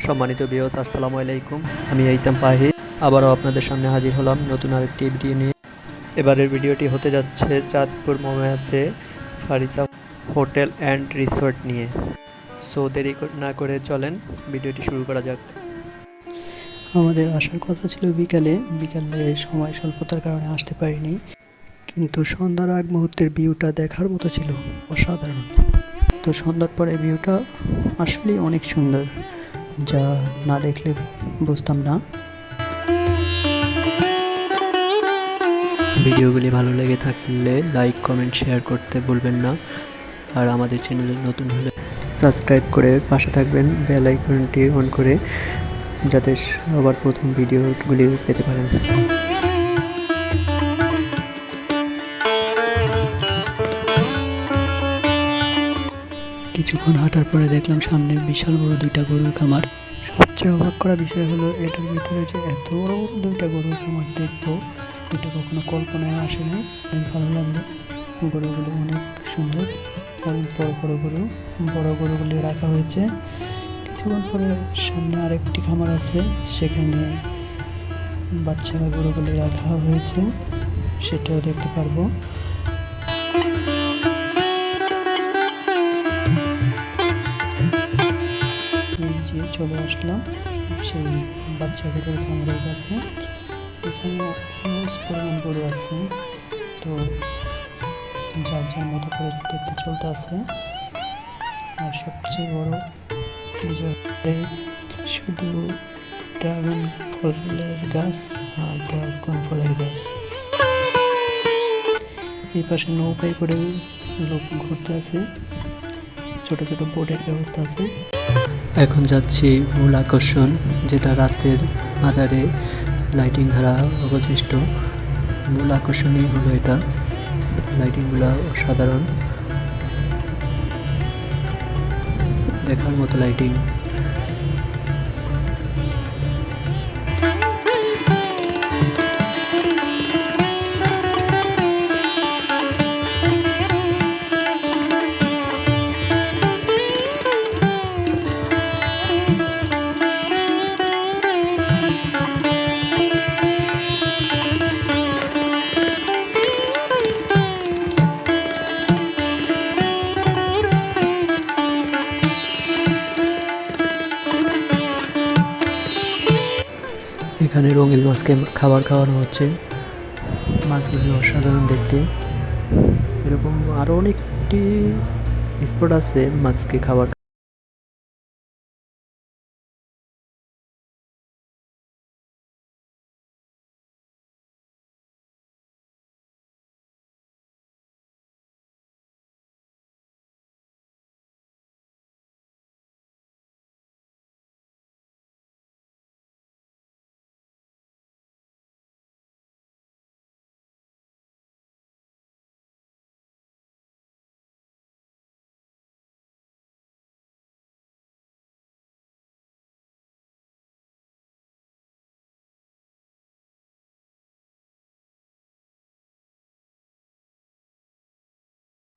সম্মানিত ভিউয়ার্স, আসসালামু আলাইকুম। আমি এইসাম ফাহিদ আবারও আপনাদের সামনে হাজির হলাম নতুন আরেকটি ভিডিও নিয়ে। এবারের ভিডিওটি হতে যাচ্ছে Chandpur মৌমিয়াতে Farisa hotel and resort নিয়ে। সো দেরি না করে চলেন ভিডিওটি শুরু করা যাক। আমাদের আসার কথা ছিল বিকালে সময় স্বল্পতার কারণে আসতে পারিনি, কিন্তু সন্ধ্যার আগ মুহূর্তের ভিউটা দেখার মতো ছিল, অসাধারণ। তো সন্ধ্যার পরে ভিউটা আসলেই অনেক সুন্দর, যা না দেখলে বুঝতাম না। ভিডিওগুলি ভালো লেগে থাকলে লাইক, কমেন্ট, শেয়ার করতে ভুলবেন না। আর আমাদের চ্যানেলে নতুন হলে সাবস্ক্রাইব করে পাশে থাকবেন, বেল আইকনটি অন করে, যাতে সবার প্রথম ভিডিওগুলি পেতে পারেন। কিছুক্ষণ হাঁটার পরে দেখলাম সামনে বিশাল বড় দুইটা গরুর খামার। সবচেয়ে অবাক করা বিষয় হলো এটার ভিতরে যে এত বড় বড় দুইটা গরুর খামার দেখবো, এটা কখনো কল্পনায় আসে নাই। অনেক ভালো লাগলো। গরুগুলো অনেক সুন্দর, অনেক বড় বড় গরু। বড় গরুগুলি রাখা হয়েছে। কিছুক্ষণ পরে সামনে আরেকটি খামার আছে, সেখানে বাচ্চা গরুগুলি রাখা হয়েছে, সেটাও দেখতে পারবো। চলে আসলাম সেই বাচ্চা গরুর খামারের কাছে। এখানে হিউজ পরিমাণ গরু আছে, তো যার যার মতো করে দেখতে চলতে আছে। আর সবচেয়ে বড় শুধু ড্রাগন ফলের গাছ আর ড্রাগন ফলের গাছ। এই পাশে নৌকায় করে লোক ঘুরতে আছে, ছোট ছোট বোটের ব্যবস্থা আছে। এখন যাচ্ছি মূল আকর্ষণ, যেটা রাতের আধারে লাইটিং দ্বারা অবশিষ্ট। মূল আকর্ষণই হলো এটা, লাইটিংগুলো অসাধারণ, দেখার মতো লাইটিং। এখানে রঙিন মাছকে খাবার খাওয়ানো হচ্ছে। মাছগুলি অসাধারণ দেখতে। এরকম আরও অনেকটি স্পট আছে মাছকে খাবার।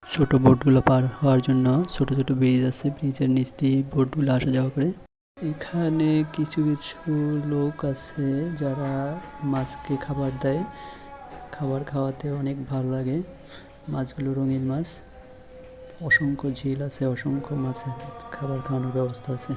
ছোট বোটগুলো পার হওয়ার জন্য ছোট ছোট ব্রিজ আছে, ব্রিজের নিচ দিয়ে বোটগুলো আসা যাওয়া করে। এখানে কিছু কিছু লোক আছে যারা মাছকে খাবার দেয়। খাবার খাওয়াতে অনেক ভালো লাগে। মাছগুলো রঙিন মাছ, অসংখ্য ঝিল আছে, অসংখ্য মাছের খাবার খাওয়ানোর ব্যবস্থা আছে।